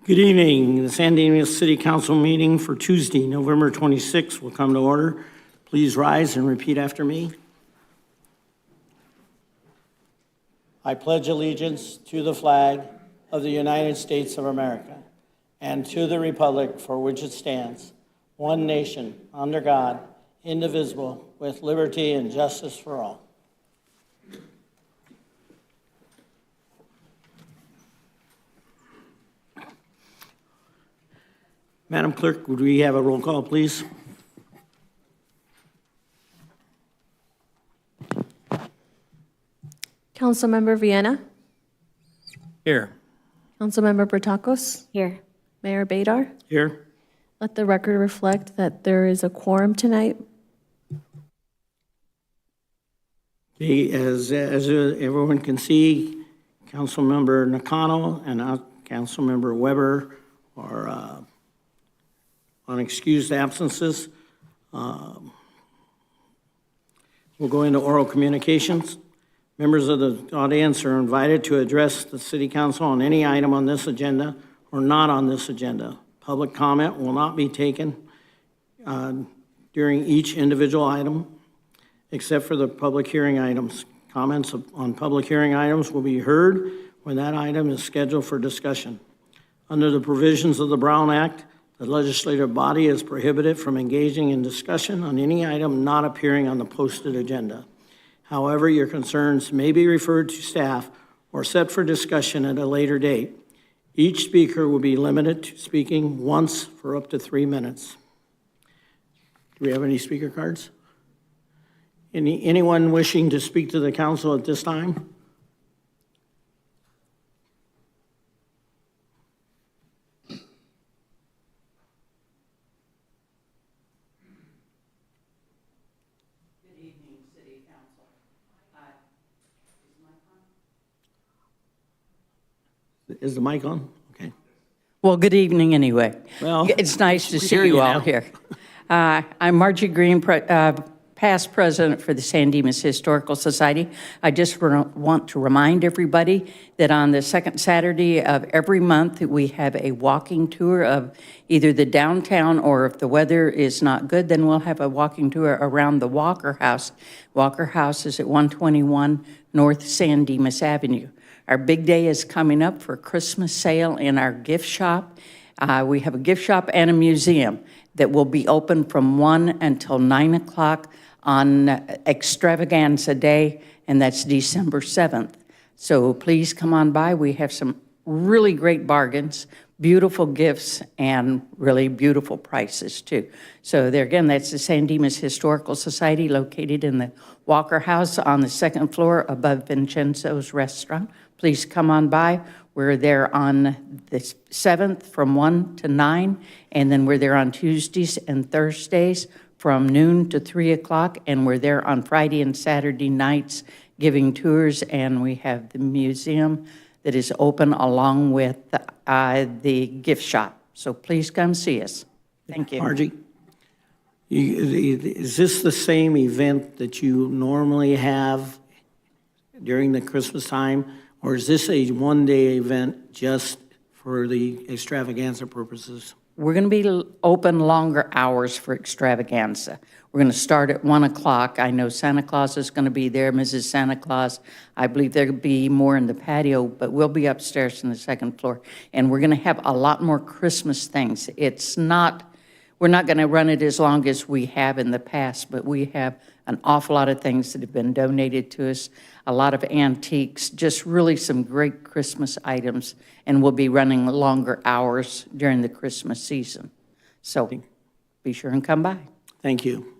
Good evening. The San Dimas City Council meeting for Tuesday, November 26th will come to order. Please rise and repeat after me. I pledge allegiance to the flag of the United States of America and to the republic for which it stands, one nation, under God, indivisible, with liberty and justice for all. Madam Clerk, would we have a roll call, please? Councilmember Vienna. Here. Councilmember Bertakos. Here. Mayor Badar. Here. Let the record reflect that there is a quorum tonight. Okay, as everyone can see, Councilmember Nakano and Councilmember Weber are on excused absences. We'll go into oral communications. Members of the audience are invited to address the City Council on any item on this agenda or not on this agenda. Public comment will not be taken during each individual item, except for the public hearing items. Comments on public hearing items will be heard when that item is scheduled for discussion. Under the provisions of the Brown Act, the legislative body is prohibited from engaging in discussion on any item not appearing on the posted agenda. However, your concerns may be referred to staff or set for discussion at a later date. Each speaker will be limited to speaking once for up to 3 minutes. Do we have any speaker cards? Anyone wishing to speak to the council at this time? Is the mic on? Okay. Well, good evening anyway. Well, it's nice to see hear you you all now. here. I'm Margie Green, past president for the San Dimas Historical Society. I just want to remind everybody that on the second Saturday of every month, we have a walking tour of either the downtown, or if the weather is not good, then we'll have a walking tour around the Walker House. Walker House is at 121 North San Dimas Avenue. Our big day is coming up for Christmas sale in our gift shop. We have a gift shop and a museum that will be open from 1 until 9 o'clock on Extravaganza Day, and that's December 7th. So please come on by. We have some really great bargains, beautiful gifts, and really beautiful prices too. So there again, that's the San Dimas Historical Society located in the Walker House on the second floor above Vincenzo's Restaurant. Please come on by. We're there on the 7th from 1 to 9, and then we're there on Tuesdays and Thursdays from noon to 3 o'clock, and we're there on Friday and Saturday nights giving tours, and we have the museum that is open along with the gift shop. So please come see us. Thank you. Margie, is this the same event that you normally have during the Christmas time? Or is this a one-day event just for the extravaganza purposes? We're going to be open longer hours for extravaganza. We're going to start at 1 o'clock. I know Santa Claus is going to be there, Mrs. Santa Claus. I believe there'll be more in the patio, but we'll be upstairs in the second floor. And we're going to have a lot more Christmas things. We're not going to run it as long as we have in the past, but we have an awful lot of things that have been donated to us, a lot of antiques, just really some great Christmas items, and we'll be running longer hours during the Christmas season. So be sure and come by. Thank you.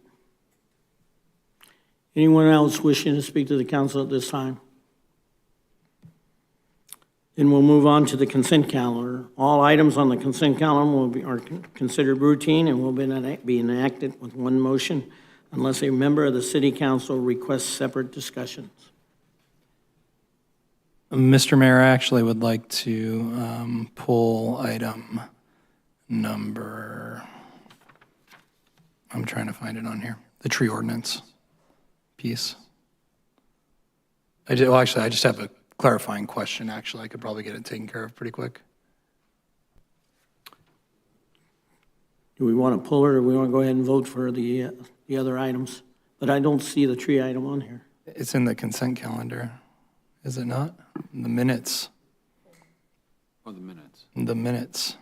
Anyone else wishing to speak to the council at this time? Then we'll move on to the consent calendar. All items on the consent calendar are considered routine and will be enacted with one motion unless a member of the City Council requests separate discussions. Mr. Mayor, I actually would like to pull item number, I'm trying to find it on here, the tree ordinance piece. I just have a clarifying question, actually. I could probably get it taken care of pretty quick. Do we want to pull it, or do we want to go ahead and vote for the other items? But I don't see the tree item on here. It's in the consent calendar, is it not? In the minutes. Oh, the minutes. The minutes.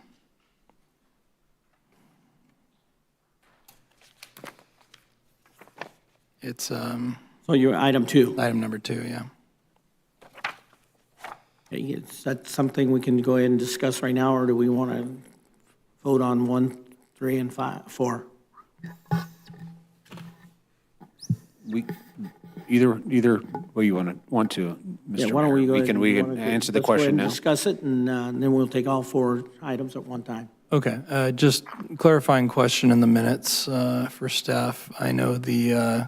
It's So you're item 2. item number 2, yeah. Okay, is that something we can go ahead and discuss right now, or do we want to vote on 1, 3, and 4? Either way you want to, Yeah, Mr. why don't we Mayor. go We ahead can, and- we you can wanna go- answer the let's go ahead question and now. discuss it, and then we'll take all 4 items at one time. Okay, just clarifying question in the minutes for staff. I know the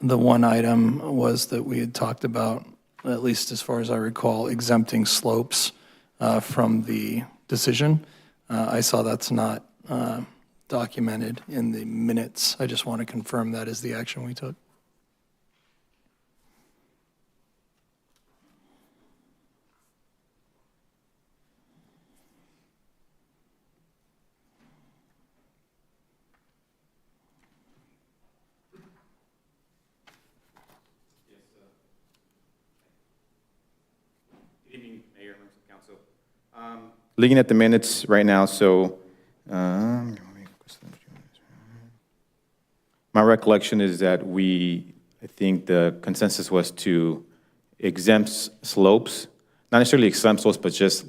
one item was that we had talked about, at least as far as I recall, exempting slopes from the decision. I saw that's not documented in the minutes. I just want to confirm that is the action we took. Good evening, Mayor, members of council. Looking at the minutes right now, so my recollection is that I think the consensus was to exempt slopes, not necessarily exempt slopes, but just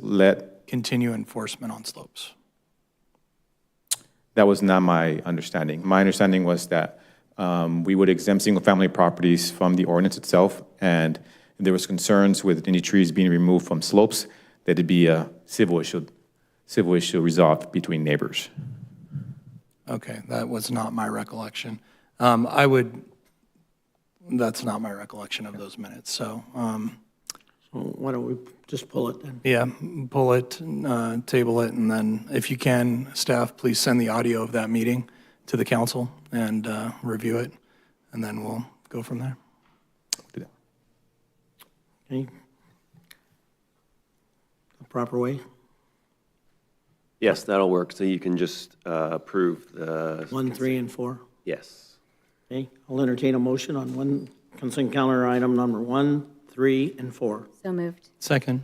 Continue enforcement on slopes. that was not my understanding. My understanding was that we would exempt single-family properties from the ordinance itself, and if there was concerns with any trees being removed from slopes, that it'd be a civil issue resolved between neighbors. Okay, that was not my recollection. That's not my recollection of those minutes, so, So why don't we just pull it then? yeah, pull it, table it, and then if you can, staff, please send the audio of that meeting to the council and review it, and then we'll go from there. Do that. Okay? The proper way? Yes, that'll work. So you can just approve the, 1, 3, and 4? yes. Okay, I'll entertain a motion on consent calendar item number 1, 3, and 4. So moved. Second.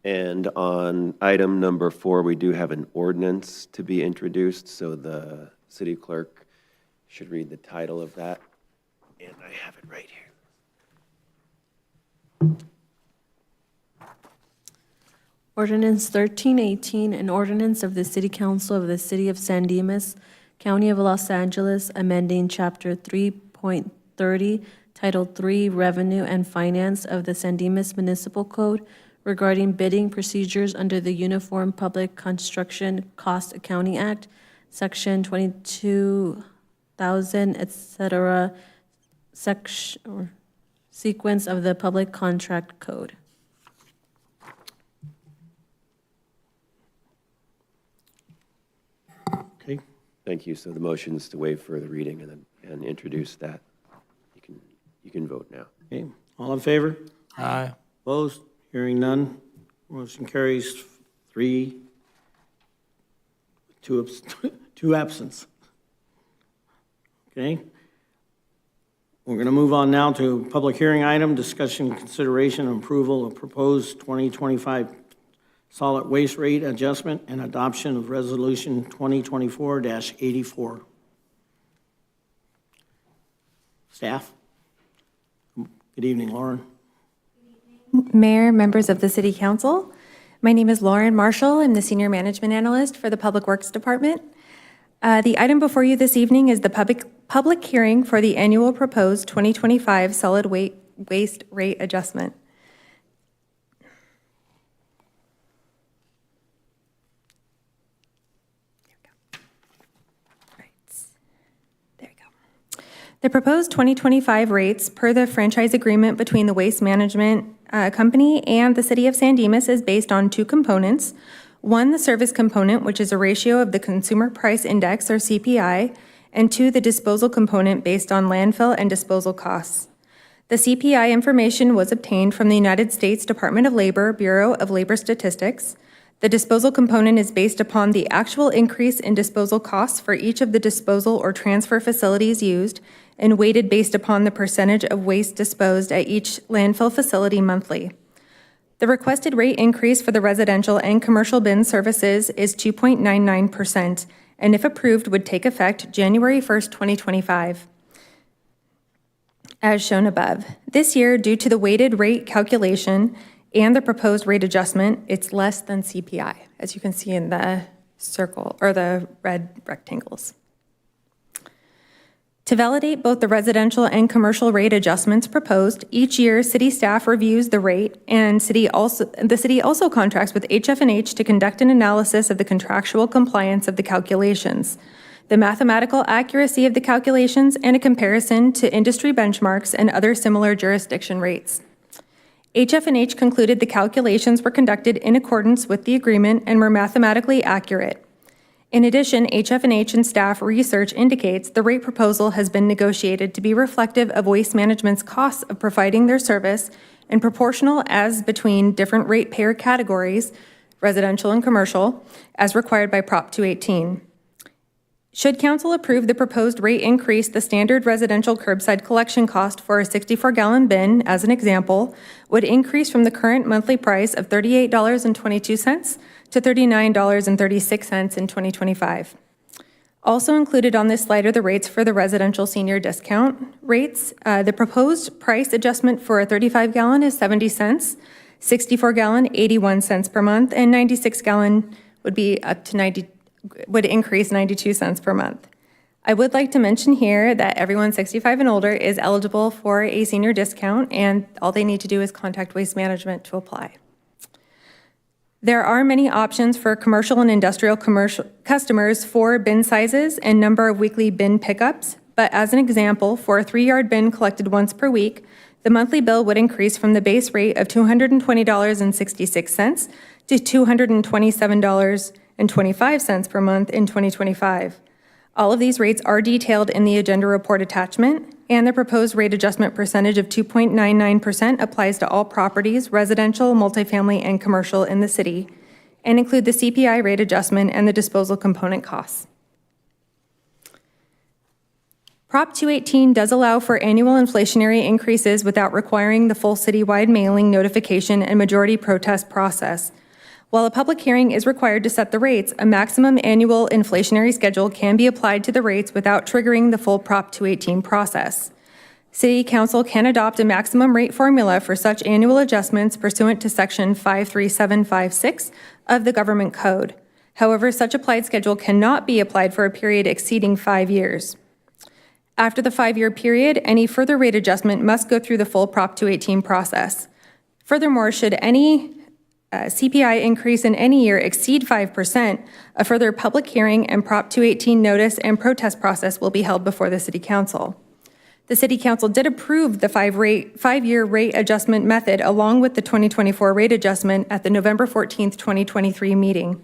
And on item number 4, we do have an ordinance to be introduced, so the city clerk should read the title of that. And I have it right here. Ordinance 1318, an ordinance of the City Council of the City of San Dimas, County of Los Angeles, amending Chapter 3.30, Title 3, Revenue and Finance of the San Dimas Municipal Code regarding bidding procedures under the Uniform Public Construction Cost Accounting Act, Section 22,000, et cetera, section or sequence of the Public Contract Code. Okay, Thank you. So the motion is to waive further reading and introduce that. You can vote now. okay, all in favor? Aye. Opposed? Hearing none. Motion carries 3, 2 absence. Okay. We're going to move on now to public hearing item, discussion, consideration, and approval of proposed 2025 solid waste rate adjustment and adoption of resolution 2024-84. Staff? Good evening, Lauren. Mayor, members of the City Council, my name is Lauren Marshall. I'm the Senior Management Analyst for the Public Works Department. The item before you this evening is the public hearing for the annual proposed 2025 solid waste rate adjustment. There we go. The proposed 2025 rates per the franchise agreement between the Waste Management Company and the City of San Dimas is based on 2 components. One, the service component, which is a ratio of the Consumer Price Index, or CPI, and 2, the disposal component based on landfill and disposal costs. The CPI information was obtained from the United States Department of Labor, Bureau of Labor Statistics. The disposal component is based upon the actual increase in disposal costs for each of the disposal or transfer facilities used and weighted based upon the percentage of waste disposed at each landfill facility monthly. The requested rate increase for the residential and commercial bin services is 2.99%, and if approved, would take effect January 1st, 2025. As shown above. This year, due to the weighted rate calculation and the proposed rate adjustment, it's less than CPI, as you can see in the circle or the red rectangles. To validate both the residential and commercial rate adjustments proposed, each year, city staff reviews the rate, and the city also contracts with HF&H to conduct an analysis of the contractual compliance of the calculations, the mathematical accuracy of the calculations, and a comparison to industry benchmarks and other similar jurisdiction rates. HF&H concluded the calculations were conducted in accordance with the agreement and were mathematically accurate. In addition, HF&H and staff research indicates the rate proposal has been negotiated to be reflective of Waste Management's costs of providing their service and proportional as between different ratepayer categories, residential and commercial, as required by Prop 218. Should council approve the proposed rate increase, the standard residential curbside collection cost for a 64-gallon bin, as an example, would increase from the current monthly price of $38.22 to $39.36 in 2025. Also included on this slide are the rates for the residential senior discount rates. The proposed price adjustment for a 35-gallon is 70 cents, 64-gallon 81 cents per month, and 96-gallon would increase 92 cents per month. I would like to mention here that everyone 65 and older is eligible for a senior discount, and all they need to do is contact Waste Management to apply. There are many options for commercial and industrial customers for bin sizes and number of weekly bin pickups, but as an example, for a 3-yard bin collected once per week, the monthly bill would increase from the base rate of $220.66 to $227.25 per month in 2025. All of these rates are detailed in the agenda report attachment, and the proposed rate adjustment percentage of 2.99% applies to all properties, residential, multifamily, and commercial in the city, and include the CPI rate adjustment and the disposal component costs. Prop 218 does allow for annual inflationary increases without requiring the full citywide mailing, notification, and majority protest process. While a public hearing is required to set the rates, a maximum annual inflationary schedule can be applied to the rates without triggering the full Prop 218 process. City Council can adopt a maximum rate formula for such annual adjustments pursuant to Section 53756 of the Government Code. However, such applied schedule cannot be applied for a period exceeding 5 years. After the 5-year period, any further rate adjustment must go through the full Prop 218 process. Furthermore, should any CPI increase in any year exceed 5%, a further public hearing and Prop 218 notice and protest process will be held before the City Council. The City Council did approve the 5-year rate adjustment method along with the 2024 rate adjustment at the November 14th, 2023 meeting,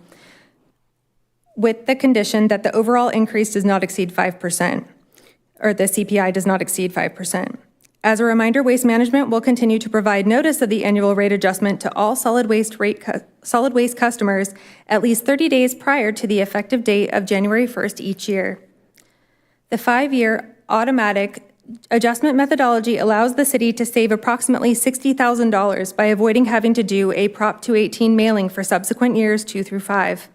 with the condition that the overall increase does not exceed 5%, or the CPI does not exceed 5%. As a reminder, Waste Management will continue to provide notice of the annual rate adjustment to all solid waste customers at least 30 days prior to the effective date of January 1st each year. The 5-year automatic adjustment methodology allows the city to save approximately $60,000 by avoiding having to do a Prop 218 mailing for subsequent years 2 through 5.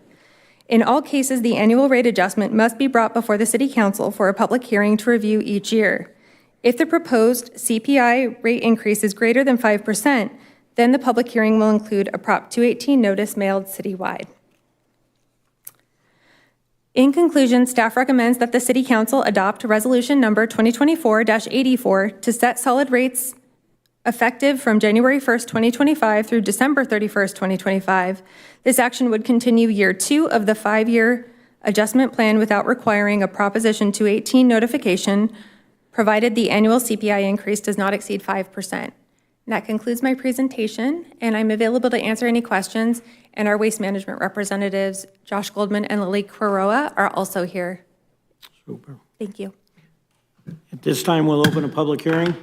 In all cases, the annual rate adjustment must be brought before the City Council for a public hearing to review each year. If the proposed CPI rate increase is greater than 5%, then the public hearing will include a Prop 218 notice mailed citywide. In conclusion, staff recommends that the City Council adopt Resolution Number 2024-84 to set solid rates effective from January 1st, 2025 through December 31st, 2025. This action would continue year 2 of the 5-year adjustment plan without requiring a Proposition 218 notification, provided the annual CPI increase does not exceed 5%. And that concludes my presentation, and I'm available to answer any questions, and our waste management representatives, Josh Goldman and Lily Quiroa, are also here. Super. Thank you. At this time, we'll open a public hearing.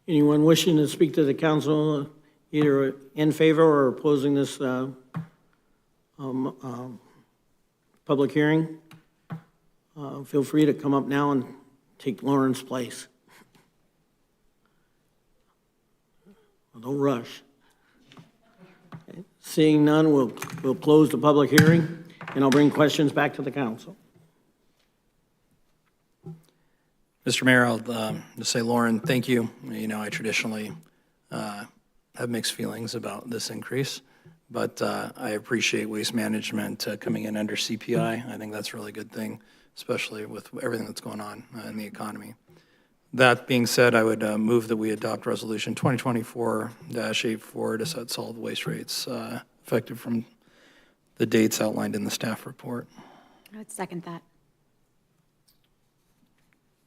Anyone wishing to speak to the council either in favor or opposing this public hearing, feel free to come up now and take Lauren's place. Don't rush. Okay. Seeing none, we'll close the public hearing, and I'll bring questions back to the council. Mr. Mayor, I'll just say, Lauren, thank you. You know, I traditionally have mixed feelings about this increase, but I appreciate Waste Management coming in under CPI. I think that's a really good thing, especially with everything that's going on in the economy. That being said, I would move that we adopt Resolution 2024-84 to set solid waste rates effective from the dates outlined in the staff report. I would second that.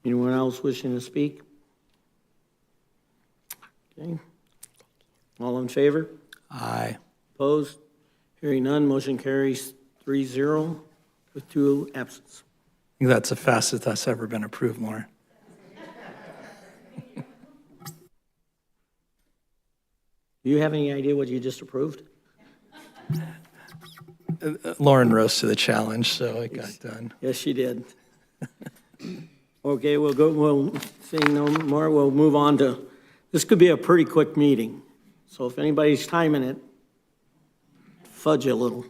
Anyone else wishing to speak? Okay. All in favor? Aye. Opposed? Hearing none, motion carries 3-0 with 2 absents. I think that's the fastest that's ever been approved, Lauren. Do you have any idea what you just approved? Lauren rose to the challenge, so it got done. Yes, she did. Okay, we'll seeing no more, we'll move on to, this could be a pretty quick meeting. So if anybody's timing it, fudge a little.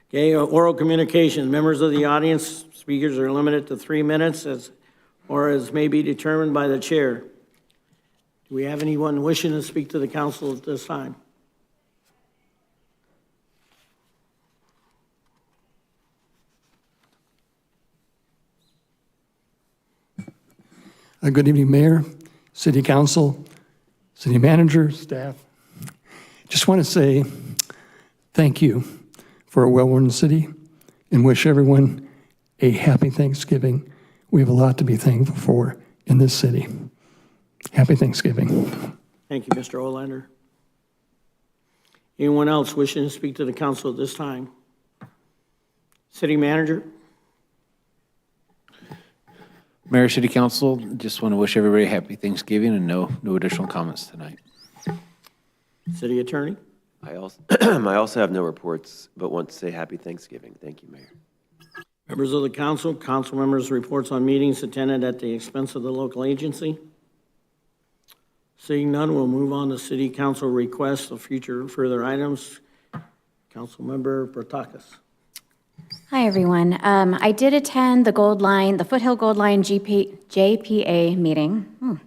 Okay, oral communication, members of the audience, speakers are limited to 3 minutes as may be determined by the chair. Do we have anyone wishing to speak to the council at this time? Good evening, Mayor, City Council, City Manager, staff. Just want to say thank you for a well-run city and wish everyone a happy Thanksgiving. We have a lot to be thankful for in this city. Happy Thanksgiving. Thank you, Mr. Olander. Anyone else wishing to speak to the council at this time? City Manager? Mayor, City Council, just want to wish everybody a happy Thanksgiving and no additional comments tonight. City Attorney? I also have no reports, but want to say happy Thanksgiving. Thank you, Mayor. Members of the council, council members' reports on meetings attended at the expense of the local agency. Seeing none, we'll move on to city council requests of future further items. Councilmember Bertakis. Hi, everyone. I did attend the Foothill Gold Line JPA meeting.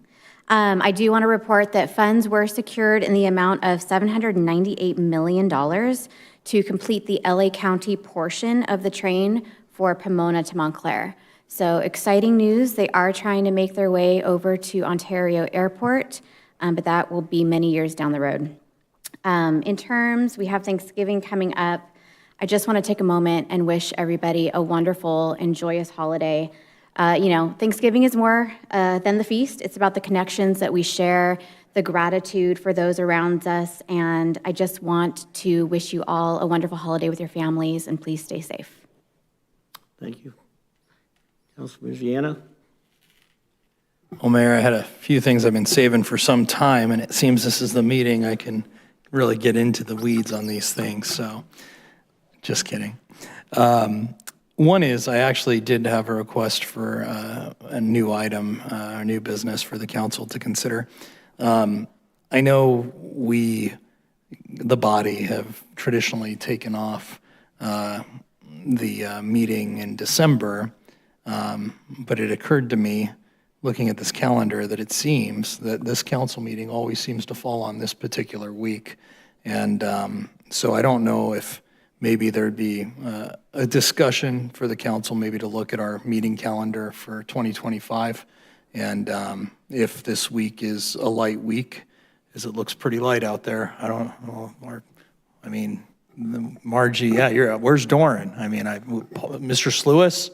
I do want to report that funds were secured in the amount of $798 million to complete the LA County portion of the train for Pomona to Montclair. So exciting news. They are trying to make their way over to Ontario Airport, but that will be many years down the road. We have Thanksgiving coming up. I just want to take a moment and wish everybody a wonderful and joyous holiday. Thanksgiving is more than the feast. It's about the connections that we share, the gratitude for those around us, and I just want to wish you all a wonderful holiday with your families, and please stay safe. Thank you. Councilman Viana? Well, Mayor, I had a few things I've been saving for some time, and it seems this is the meeting I can really get into the weeds on these things, so just kidding. One is I actually did have a request for a new item, a new business for the council to consider. I know the body, have traditionally taken off the meeting in December, but it occurred to me, looking at this calendar, that it seems that this council meeting always seems to fall on this particular week. And so I don't know if maybe there'd be a discussion for the council maybe to look at our meeting calendar for 2025. And if this week is a light week, as it looks pretty light out there, I don't know, Margie, yeah, you're, where's Doran? Mr. Sluis,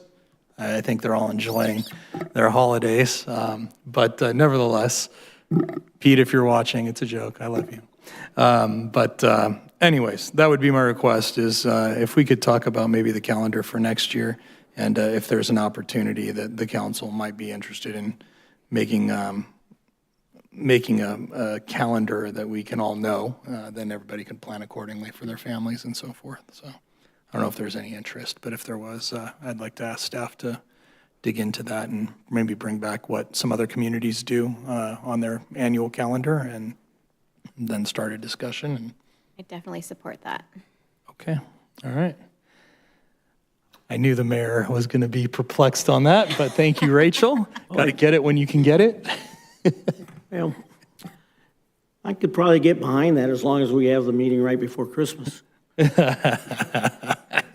I think they're all enjoying their holidays. But nevertheless, Pete, if you're watching, it's a joke. I love you. Anyways, that would be my request is if we could talk about maybe the calendar for next year and if there's an opportunity that the council might be interested in making making a calendar that we can all know, then everybody can plan accordingly for their families and so forth. So I don't know if there's any interest, but if there was, I'd like to ask staff to dig into that and maybe bring back what some other communities do on their annual calendar and then start a discussion. And I definitely support that. okay, all right. I knew the mayor was going to be perplexed on that, but thank you, Rachel. Got to get it when you can get it. Well, I could probably get behind that as long as we have the meeting right before Christmas.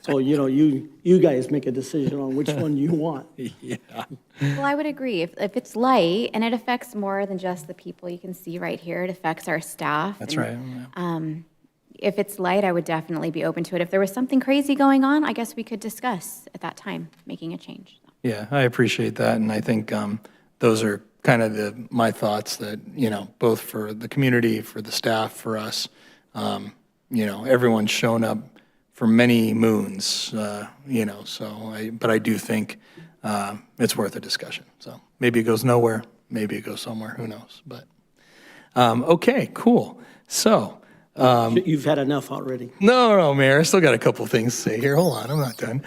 So, you guys make a decision on which one you want. Yeah. Well, I would agree. If it's light and it affects more than just the people you can see right here, it affects our staff. That's and, right. If it's light, I would definitely be open to it. If there was something crazy going on, I guess we could discuss at that time, making a change. Yeah, I appreciate that, and I think those are kind of my thoughts that, both for the community, for the staff, for us, everyone's shown up for many moons, so but I do think it's worth a discussion. So maybe it goes nowhere, maybe it goes somewhere, who knows, but, okay, cool. So, You've had enough already. no, Mayor, I still got a couple things to say here. Hold on, I'm not done.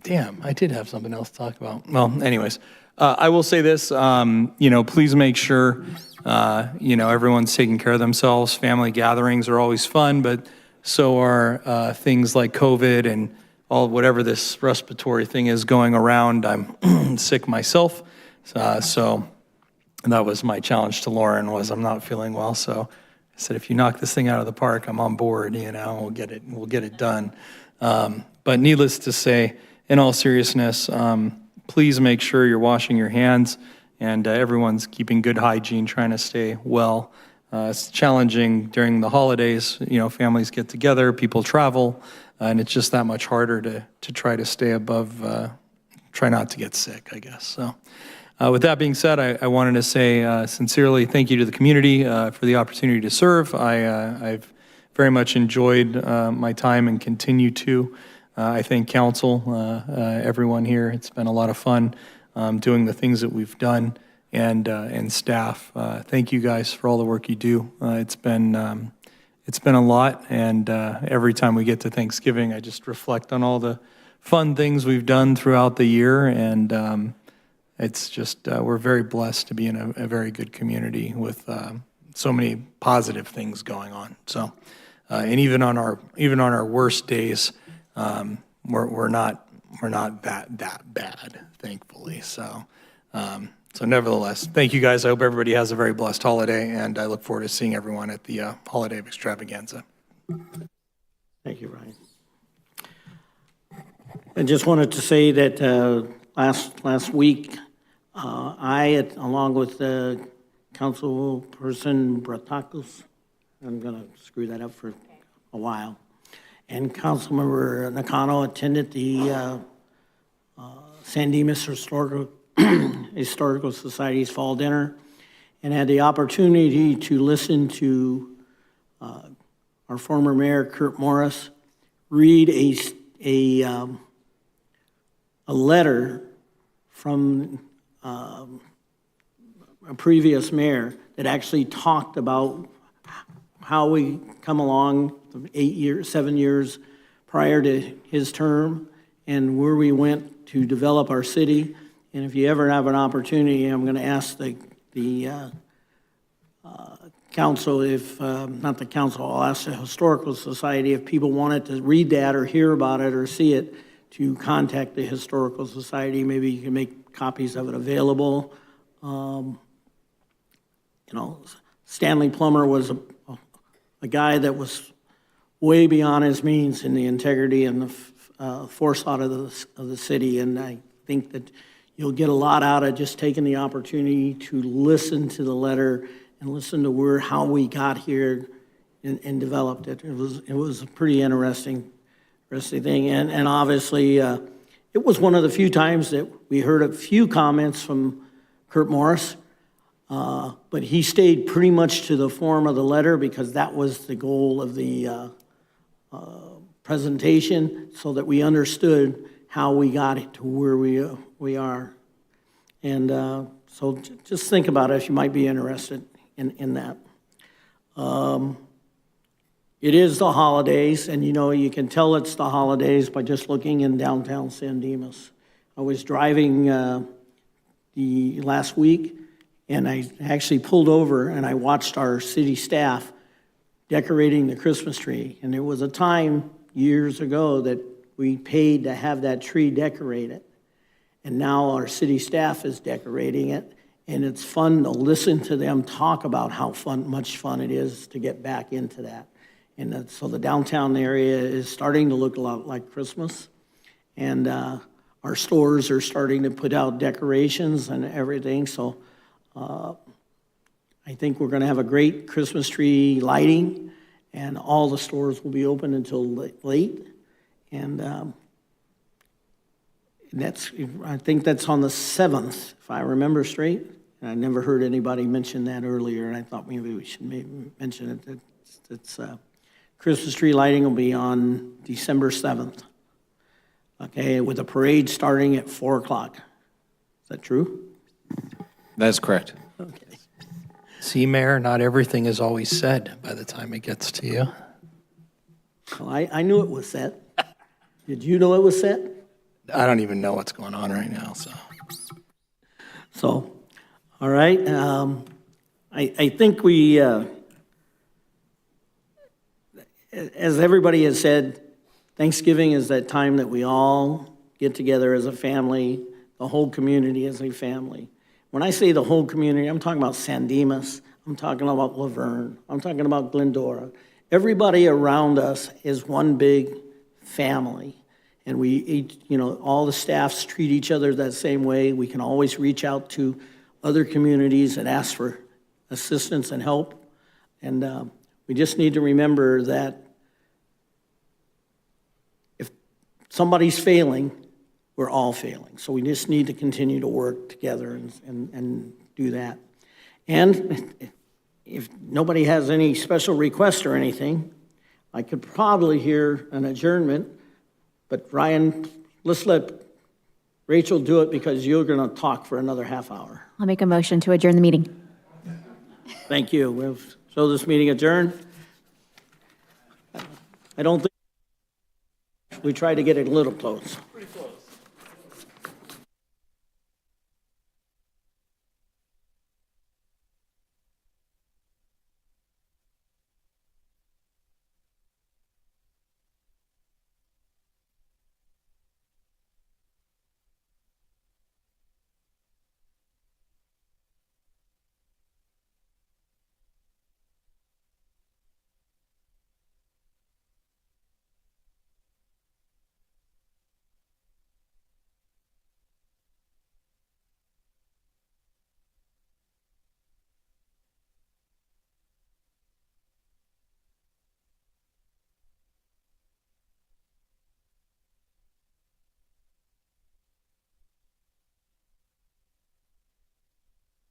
Damn, I did have something else to talk about. Well, anyways, I will say this, please make sure, everyone's taking care of themselves. Family gatherings are always fun, but so are things like COVID and whatever this respiratory thing is going around. I'm sick myself, so that was my challenge to Lauren, was I'm not feeling well. So I said, if you knock this thing out of the park, I'm on board, we'll get it done. But needless to say, in all seriousness, please make sure you're washing your hands and everyone's keeping good hygiene, trying to stay well. It's challenging during the holidays. Families get together, people travel, and it's just that much harder to try to stay above, try not to get sick, I guess. So with that being said, I wanted to say sincerely thank you to the community for the opportunity to serve. I've very much enjoyed my time and continue to. I thank council, everyone here. It's been a lot of fun doing the things that we've done, and staff. Thank you guys for all the work you do. It's been a lot, and every time we get to Thanksgiving, I just reflect on all the fun things we've done throughout the year, and it's just we're very blessed to be in a very good community with so many positive things going on. So, and even on our worst days, we're not that bad, thankfully. So, nevertheless, thank you guys. I hope everybody has a very blessed holiday, and I look forward to seeing everyone at the holiday extravaganza. Thank you, Ryan. I just wanted to say that last week, I, along with Councilperson Bratakos, I'm going to screw that up for a while, and Councilmember Nakano attended the San Dimas Historical Society's fall dinner and had the opportunity to listen to our former mayor, Kurt Morris, read a letter from a previous mayor that actually talked about how we come along 7 years prior to his term and where we went to develop our city. And if you ever have an opportunity, I'm going to ask the council, not the council, I'll ask the Historical Society if people wanted to read that or hear about it or see it, to contact the Historical Society. Maybe you can make copies of it available. Stanley Plummer was a guy that was way beyond his means in the integrity and the foresight of the city, and I think that you'll get a lot out of just taking the opportunity to listen to the letter and listen to how we got here and developed it. It was a pretty interesting thing, and obviously it was one of the few times that we heard a few comments from Kurt Morris, but he stayed pretty much to the form of the letter because that was the goal of the presentation, so that we understood how we got to where we are. And So just think about it if you might be interested in that. It is the holidays, and you can tell it's the holidays by just looking in downtown San Dimas. I was driving the last week, and I actually pulled over and I watched our city staff decorating the Christmas tree. And there was a time years ago that we paid to have that tree decorated. And now our city staff is decorating it, and it's fun to listen to them talk about how much fun it is to get back into that. And so the downtown area is starting to look a lot like Christmas. And our stores are starting to put out decorations and everything. So I think we're going to have a great Christmas tree lighting, and all the stores will be open until late. And I think that's on the 7th, if I remember straight. And I never heard anybody mention that earlier, and I thought maybe we should mention it. It's Christmas tree lighting will be on December 7th. Okay, with a parade starting at 4 o'clock. Is that true? That's correct. Okay. See, Mayor, not everything is always said by the time it gets to you. Well, I knew it was set. Did you know it was set? I don't even know what's going on right now, so. So, all right. I think we, as everybody has said, Thanksgiving is that time that we all get together as a family, the whole community as a family. When I say the whole community, I'm talking about San Dimas, I'm talking about Laverne, I'm talking about Glendora. Everybody around us is one big family. And we each, all the staffs treat each other that same way. We can always reach out to other communities and ask for assistance and help. And we just need to remember that if somebody's failing, we're all failing. So we just need to continue to work together and do that. And if nobody has any special requests or anything, I could probably hear an adjournment. But Ryan, let's let Rachel do it because you're going to talk for another half hour. I'll make a motion to adjourn the meeting. Thank you. So this meeting adjourned. I don't think we tried to get it a little close. Pretty close.